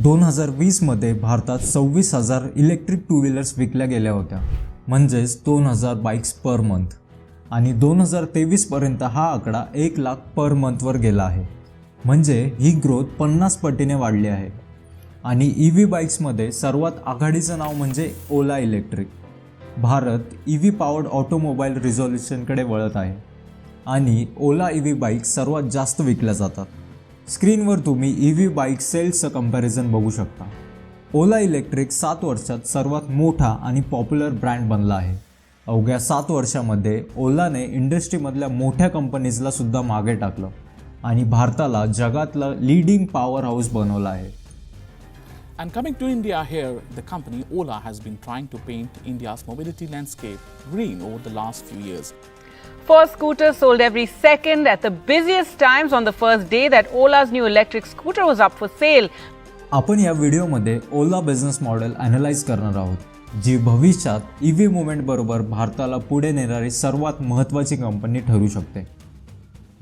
2020मध्ये भारतात 26,000 electric two wheelers विकल्या गेल्या होत्या, म्हणजेच 2,000 बाईक्स पर मंथ. आणि 2023पर्यंत हा आकडा 1 लाख पर मंथवर गेला आहे. म्हणजे ही ग्रोथ 50 पटीने वाढली आहे. आणि EV बाईक्समध्ये सर्वात आघाडीचं नाव म्हणजे Ola electric. Bharat EV powered automobile रिझॉल्युशनकडे वळत आहे आणि ओला EV बाईक्स सर्वात जास्त विकल्या जातात. स्क्रीनवर तुम्ही EV बाईक सेल्सचं कंपॅरिझन बघू शकता. ओला इलेक्ट्रिक 7 वर्षात सर्वात मोठा आणि पॉप्युलर ब्रँड बनला आहे. अवघ्या 7 वर्षामध्ये ओलाने इंडस्ट्रीमधल्या मोठ्या कंपनीजला सुद्धा मागे टाकलं आणि भारताला जगातलं लीडिंग पॉवर हाऊस बनवलं आहे. And coming to India here, the company Ola has been trying to paint India's mobility landscape green over the last few years. First scooters sold every second at the busiest times on the first day that Ola's new electric scooter was up for sale. आपण या व्हिडिओमध्ये ओला business model analyse करणार आहोत, जी भविष्यात EV movement बरोबर भारताला पुढे नेणारी सर्वात महत्त्वाची कंपनी ठरू शकते.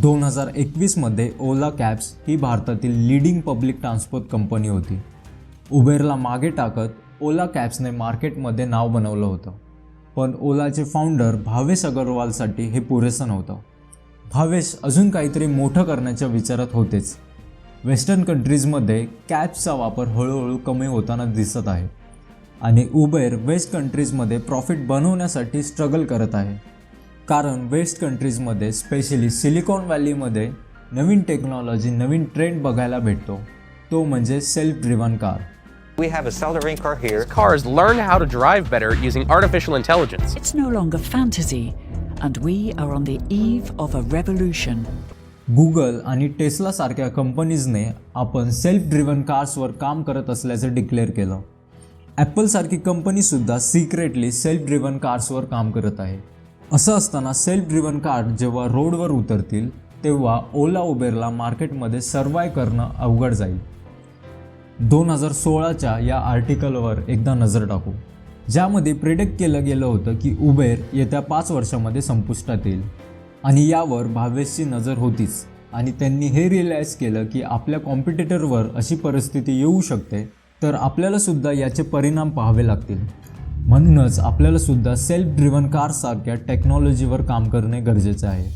2021मध्ये ओला कॅब्स ही भारतातील लीडिंग पब्लिक ट्रान्सपोर्ट कंपनी होती. उबेरला मागे टाकत ओला कॅब्सने मार्केटमध्ये नाव बनवलं होतं. पण ओलाचे फाउंडर भावेश अग्रवालसाठी हे पुरेसं नव्हतं. भावेश अजून काहीतरी मोठं करण्याच्या विचारात होतेच. वेस्टर्न कंट्रीजमध्ये कॅब्सचा वापर हळूहळू कमी होताना दिसत आहे आणि उबेर वेस्ट कंट्रीजमध्ये प्रॉफिट बनवण्यासाठी स्ट्रगल करत आहे. कारण वेस्ट कंट्रीजमध्ये स्पेशली सिलिकॉन व्हॅलीमध्ये नवीन टेक्नॉलॉजी, नवीन ट्रेंड बघायला भेटतो, तो म्हणजे self driven car. We have a self-driving car here. Cars learn how to drive better using artificial intelligence. It's no longer fantasy, and we are on the eve of a revolution. Google आणि Tesla सारख्या कंपनीजने आपण self driven कार्सवर काम करत असल्याचं declare केलं. ॲपलसारखी कंपनीसुद्धा secretly self driven कार्सवर काम करत आहे. असं असताना सेल्फ ड्रिव्हन कार जेव्हा रोडवर उतरतील तेव्हा ओला उबेरला मार्केटमध्ये सर्वाईव्ह करणं अवघड जाईल. 2016च्या या आर्टिकलवर एकदा नजर टाकू, ज्यामध्ये प्रिडिक्ट केलं गेलं होतं की उबेर येत्या 5 वर्षामध्ये संपुष्टात येईल. आणि यावर भावेशची नजर होतीच आणि त्यांनी हे रिअलाईज केलं की आपल्या कॉम्पिटिटरवर अशी परिस्थिती येऊ शकते, तर आपल्यालासुद्धा याचे परिणाम पाहावे लागतील. म्हणूनच आपल्यालासुद्धा सेल्फ ड्रिव्हन कारसारख्या टेक्नॉलॉजीवर काम करणे गरजेचे आहे.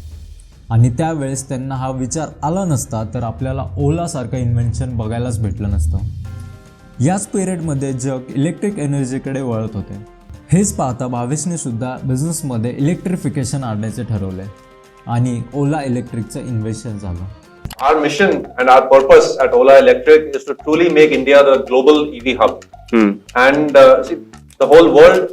आणि त्यावेळेस त्यांना हा विचार आला नसता तर आपल्याला ओलासारखं इन्व्हेन्शन बघायलाच भेटलं नसतं. याच पिरियडमध्ये जग इलेक्ट्रिक एनर्जीकडे वळत होते. हेच पाहता भावेशने सुद्धा बिझनेसमध्ये इलेक्ट्रिफिकेशन आणण्याचे ठरवले आणि ओला इलेक्ट्रिकचं इन्व्हेन्शन झालं. Our mission and our purpose at Ola Electric is to truly make India the global EV hub. And see, the whole world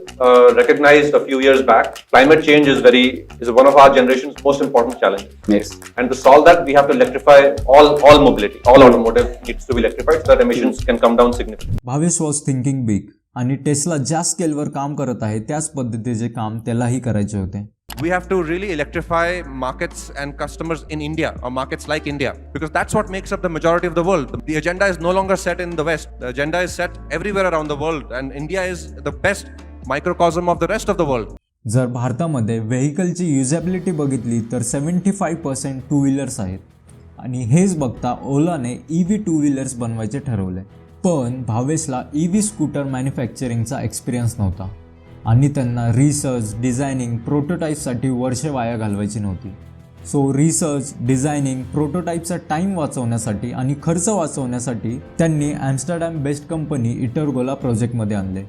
recognized a few years back climate change is one of our generation's most important challenges. Yes. And to solve that, we have to electrify all mobility. All automotive needs to be electrified so that emissions can come down significantly. Bhavesh was thinking big आणि Tesla ज्या स्केलवर काम करत आहे त्याच पद्धतीचे काम त्यालाही करायचे होते. We have to really electrify markets and customers in India, or markets like India, because that's what makes up the majority of the world. The agenda is no longer set in the West. The agenda is set everywhere around the world, and India is the best microcosm of the rest of the world. जर भारतामध्ये व्हेकलची usability बघितली तर 75% two wheelers आहेत आणि हेच बघता ओलाने EV two wheelers बनवायचे ठरवले. पण भावेशला EV स्कूटर मॅन्युफॅक्चरिंगचा एक्सपिरियन्स नव्हता आणि त्यांना रिसर्च, डिझायनिंग, प्रोटोटाईपसाठी वर्षे वाया घालवायची नव्हती. सो रिसर्च, डिझायनिंग, प्रोटोटाईपचा टाईम वाचवण्यासाठी आणि खर्च वाचवण्यासाठी त्यांनी ॲम्स्टरडॅम बेस्ड कंपनी इटरगोला प्रोजेक्टमध्ये आणले,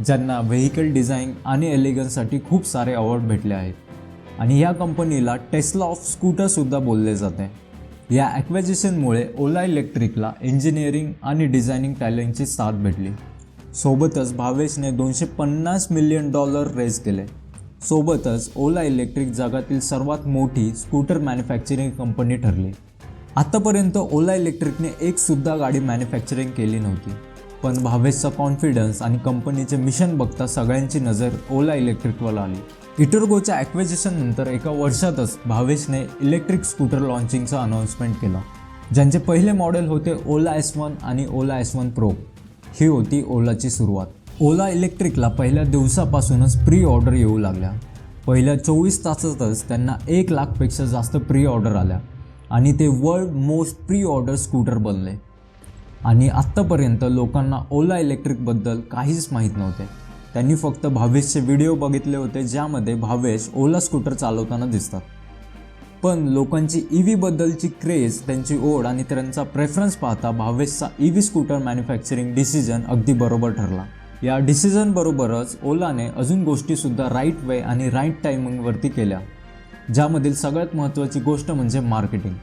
ज्यांना व्हेकल डिझाईन आणि एलिगन्ससाठी खूप सारे अवॉर्ड भेटले आहेत. आणि या कंपनीला टेस्ला ऑफ स्कूटरसुद्धा बोलले जाते. या ॲक्वेजिशनमुळे ओला इलेक्ट्रिकला इंजिनिअरिंग आणि डिझायनिंग टॅलेंटची साथ भेटली. सोबतच भावेशने $250 मिलियन रेज केले. सोबतच ओला इलेक्ट्रिक जगातील सर्वात मोठी स्कूटर मॅन्युफॅक्चरिंग कंपनी ठरली. आत्तापर्यंत ओला इलेक्ट्रिकने एकसुद्धा गाडी मॅन्युफॅक्चरिंग केली नव्हती. पण भावेशचा कॉन्फिडन्स आणि कंपनीचे मिशन बघता सगळ्यांची नजर ओला इलेक्ट्रिकवर आली. इटरगोच्या ॲक्वेजिशननंतर एका वर्षातच भावेशने इलेक्ट्रिक स्कूटर लॉन्चिंगचं अनाऊन्समेंट केलं, ज्यांचे पहिले मॉडेल होते ओला S1 आणि ओला S1 प्रो. ही होती ओलाची सुरुवात. ओला इलेक्ट्रिकला पहिल्या दिवसापासूनच प्री ऑर्डर येऊ लागल्या. पहिल्या 24 तासातच त्यांना 1 लाखपेक्षा जास्त प्री ऑर्डर आल्या आणि ते world most pre order scooter बनले. आणि आत्तापर्यंत लोकांना ओला इलेक्ट्रिकबद्दल काहीच माहीत नव्हते. त्यांनी फक्त भावेशचे व्हिडिओ बघितले होते ज्यामध्ये भावेश ओला स्कूटर चालवताना दिसतात. पण लोकांची EV बद्दलची क्रेज, त्यांची ओढ आणि त्यांचा प्रेफरन्स पाहता भावेशचा EV स्कूटर मॅन्युफॅक्चरिंग डिसिजन अगदी बरोबर ठरला. या डिसिजन बरोबरच ओलाने अजून गोष्टीसुद्धा राईट वे आणि राईट टायमिंगवरती केल्या, ज्यामधील सगळ्यात महत्त्वाची गोष्ट म्हणजे मार्केटिंग.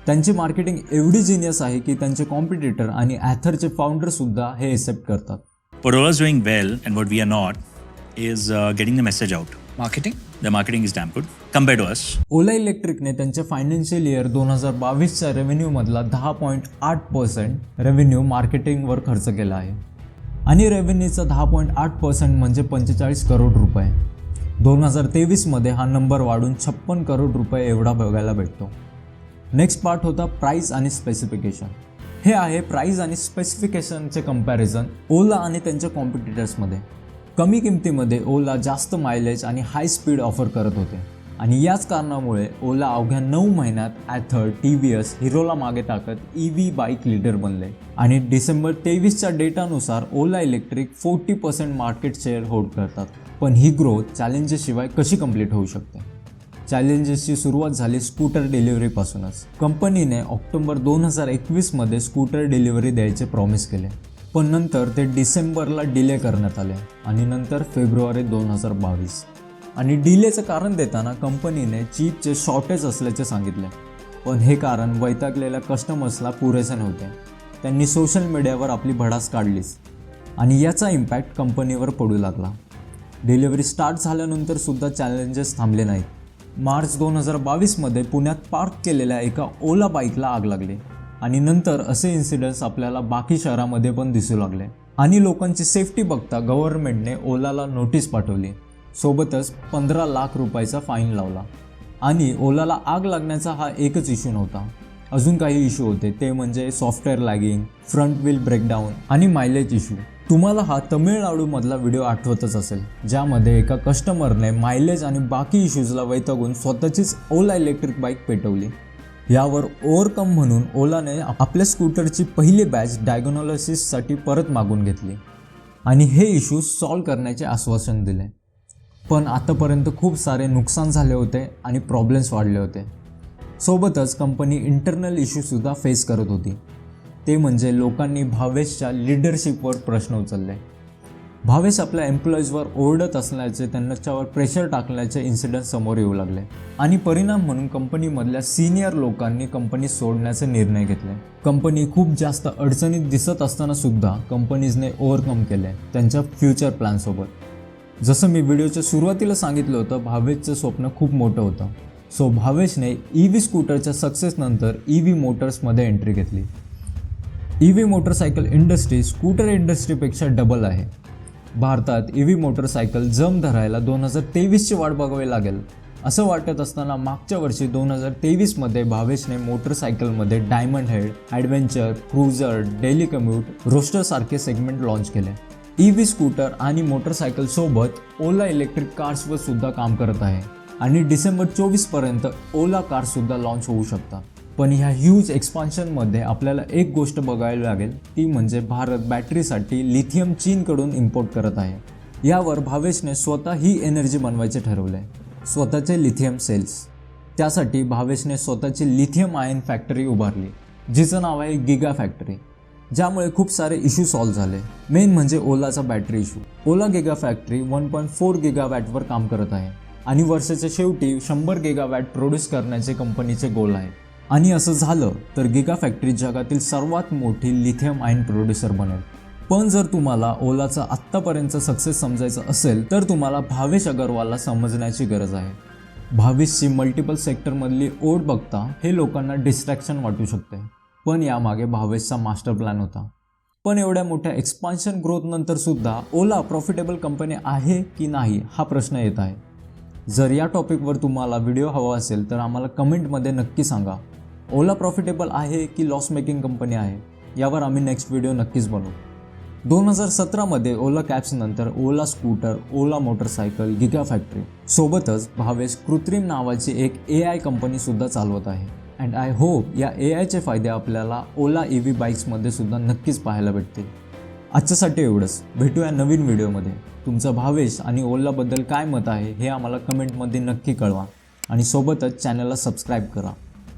त्यांची मार्केटिंग एवढी जिनियस आहे की त्यांचे कॉम्पिटिटर आणि ॲथरचे फाउंडरसुद्धा हे एक्सेप्ट करतात. What Ola is doing well and what we are not is getting the message out. Marketing? The marketing is damn good compared to us. ओला इलेक्ट्रिकने त्यांच्या फायनान्शियल इयर 2022च्या रेव्हेन्यूमधला 10.8% रेव्हेन्यू मार्केटिंगवर खर्च केला आहे. आणि रेव्हेन्यूचा 10.8% म्हणजे 45 करोड रुपये. 2023मध्ये हा नंबर वाढून 56 करोड रुपये एवढा बघायला भेटतो. नेक्स्ट पार्ट होता प्राईस आणि स्पेसिफिकेशन. हे आहे प्राईस आणि स्पेसिफिकेशनचे कंपॅरिझन ओला आणि त्यांच्या कॉम्पिटिटर्समध्ये. कमी किमतीमध्ये ओला जास्त मायलेज आणि हाय स्पीड ऑफर करत होते आणि याच कारणामुळे ओला अवघ्या 9 महिन्यात ॲथर, TVS, हिरोला मागे टाकत EV बाईक लीडर बनले. आणि डिसेंबर 23च्या डेटानुसार ओला इलेक्ट्रिक 40% मार्केट शेअर होल्ड करतात. पण ही ग्रोथ चॅलेंजेसशिवाय कशी कंप्लीट होऊ शकते? चॅलेंजेसची सुरुवात झाली स्कूटर डिलिव्हरीपासूनच. कंपनीने ऑक्टोबर 2021मध्ये स्कूटर डिलिव्हरी द्यायचे प्रॉमिस केले, पण नंतर ते डिसेंबरला डिले करण्यात आले आणि नंतर फेब्रुवारी 2022. आणि डिलेचं कारण देताना कंपनीने चिपचे शॉर्टेज असल्याचे सांगितले, पण हे कारण वैतागलेल्या कस्टमर्सला पुरेसे नव्हते. त्यांनी सोशल मीडियावर आपली भडास काढलीच आणि याचा इम्पॅक्ट कंपनीवर पडू लागला. डिलिव्हरी स्टार्ट झाल्यानंतर सुद्धा चॅलेंजेस थांबले नाहीत. मार्च 2022मध्ये पुण्यात पार्क केलेल्या एका ओला बाईकला आग लागली आणि नंतर असे इन्सिडेंट्स आपल्याला बाकी शहरामध्ये पण दिसू लागले. आणि लोकांची सेफ्टी बघता गव्हर्नमेंटने ओलाला नोटीस पाठवली, सोबतच 15 लाख रुपयाचा फाईन लावला. आणि ओलाला आग लागण्याचा हा एकच इश्यू नव्हता, अजून काही इश्यू होते. ते म्हणजे software lagging, front wheel breakdown आणि मायलेज इश्यू. तुम्हाला हा तमिळनाडूमधला व्हिडिओ आठवतच असेल, ज्यामध्ये एका कस्टमरने मायलेज आणि बाकी इश्यूजला वैतागून स्वतःचीच ओला इलेक्ट्रिक बाईक पेटवली. यावर ओव्हरकम म्हणून ओलाने आपल्या स्कूटरची पहिली बॅच डायग्नोसिससाठी परत मागून घेतली आणि हे इश्यूज सॉल्व करण्याचे आश्वासन दिले. पण आतापर्यंत खूप सारे नुकसान झाले होते आणि प्रॉब्लेम्स वाढले होते. सोबतच कंपनी इंटरनल इश्यूसुद्धा फेस करत होती. ते म्हणजे लोकांनी भावेशच्या लिडरशिपवर प्रश्न उचलले. भावेश आपल्या एम्प्लॉईजवर ओरडत असल्याचे, त्यांच्यावर प्रेशर टाकण्याचे इन्सिडेंट समोर येऊ लागले आणि परिणाम म्हणून कंपनीमधल्या सिनियर लोकांनी कंपनी सोडण्याचे निर्णय घेतले. कंपनी खूप जास्त अडचणीत दिसत असताना सुद्धा कंपनीजने ओव्हरकम केले त्यांच्या फ्युचर प्लॅनसोबत. जसं मी व्हिडिओच्या सुरुवातीला सांगितलं होतं, भावेशचं स्वप्न खूप मोठं होतं. सो भावेशने EV स्कूटरच्या सक्सेसनंतर EV मोटर्समध्ये एंट्री घेतली. EV मोटरसायकल इंडस्ट्री स्कूटर इंडस्ट्रीपेक्षा डबल आहे. भारतात EV मोटरसायकल जम धरायला 2023ची वाट बघावी लागेल असं वाटत असताना मागच्या वर्षी 2023मध्ये भावेशने मोटरसायकलमध्ये diamond head, adventure, cruiser, daily commute, रोस्टरसारखे सेगमेंट लॉन्च केले. EV स्कूटर आणि मोटरसायकलसोबत ओला इलेक्ट्रिक कार्सवर सुद्धा काम करत आहे आणि डिसेंबर 24पर्यंत ओला कारसुद्धा लॉन्च होऊ शकतात. पण ह्या ह्यूज एक्सपान्शनमध्ये आपल्याला एक गोष्ट बघायला लागेल, ती म्हणजे भारत बॅटरीसाठी लिथियम चीनकडून इम्पोर्ट करत आहे. यावर भावेशने स्वतः ही एनर्जी बनवायचे ठरवले, स्वतःचे लिथियम सेल्स. त्यासाठी भावेशने स्वतःची लिथियम आयन फॅक्टरी उभारली, जिचं नाव आहे गिगा फॅक्टरी. ज्यामुळे खूप सारे इश्यू सॉल्व झाले. मेन म्हणजे ओलाचा बॅटरी इश्यू. ओला गिगा फॅक्टरी 1.4 गिगावॅटवर काम करत आहे आणि वर्षाच्या शेवटी 100 गिगावॅट प्रोड्यूस करण्याचे कंपनीचे गोल आहे. आणि असं झालं तर गिगा फॅक्टरी जगातील सर्वात मोठी लिथियम आयन प्रोड्युसर बनेल. पण जर तुम्हाला ओलाचा आत्तापर्यंतचा सक्सेस समजायचं असेल तर तुम्हाला भावेश अग्रवालला समजण्याची गरज आहे. भावेशची मल्टिपल सेक्टरमधली ओढ बघता हे लोकांना डिस्ट्रॅक्शन वाटू शकते, पण यामागे भावेशचा मास्टर प्लॅन होता. पण एवढ्या मोठ्या एक्सपान्शन ग्रोथनंतर सुद्धा ओला प्रॉफिटेबल कंपनी आहे की नाही हा प्रश्न येत आहे. जर या टॉपिकवर तुम्हाला व्हिडिओ हवा असेल तर आम्हाला कमेंटमध्ये नक्की सांगा. ओला प्रॉफिटेबल आहे की लॉस मेकिंग कंपनी आहे, यावर आम्ही नेक्स्ट व्हिडिओ नक्कीच बनवू. 2017मध्ये ओला कॅब्स नंतर ओला स्कूटर, ओला मोटरसायकल, गिगा फॅक्टरी सोबतच भावेश कृत्रिम नावाची एक AI कंपनी सुद्धा चालवत आहे. अँड आय होप या AIचे फायदे आपल्याला ओला EV बाईक्समध्ये सुद्धा नक्कीच पाहायला भेटतील. आजच्यासाठी एवढंच. भेटूया नवीन व्हिडिओमध्ये. तुमचं भावेश आणि ओलाबद्दल काय मत आहे हे आम्हाला कमेंटमध्ये नक्की कळवा आणि सोबतच चॅनलला सबस्क्राईब करा.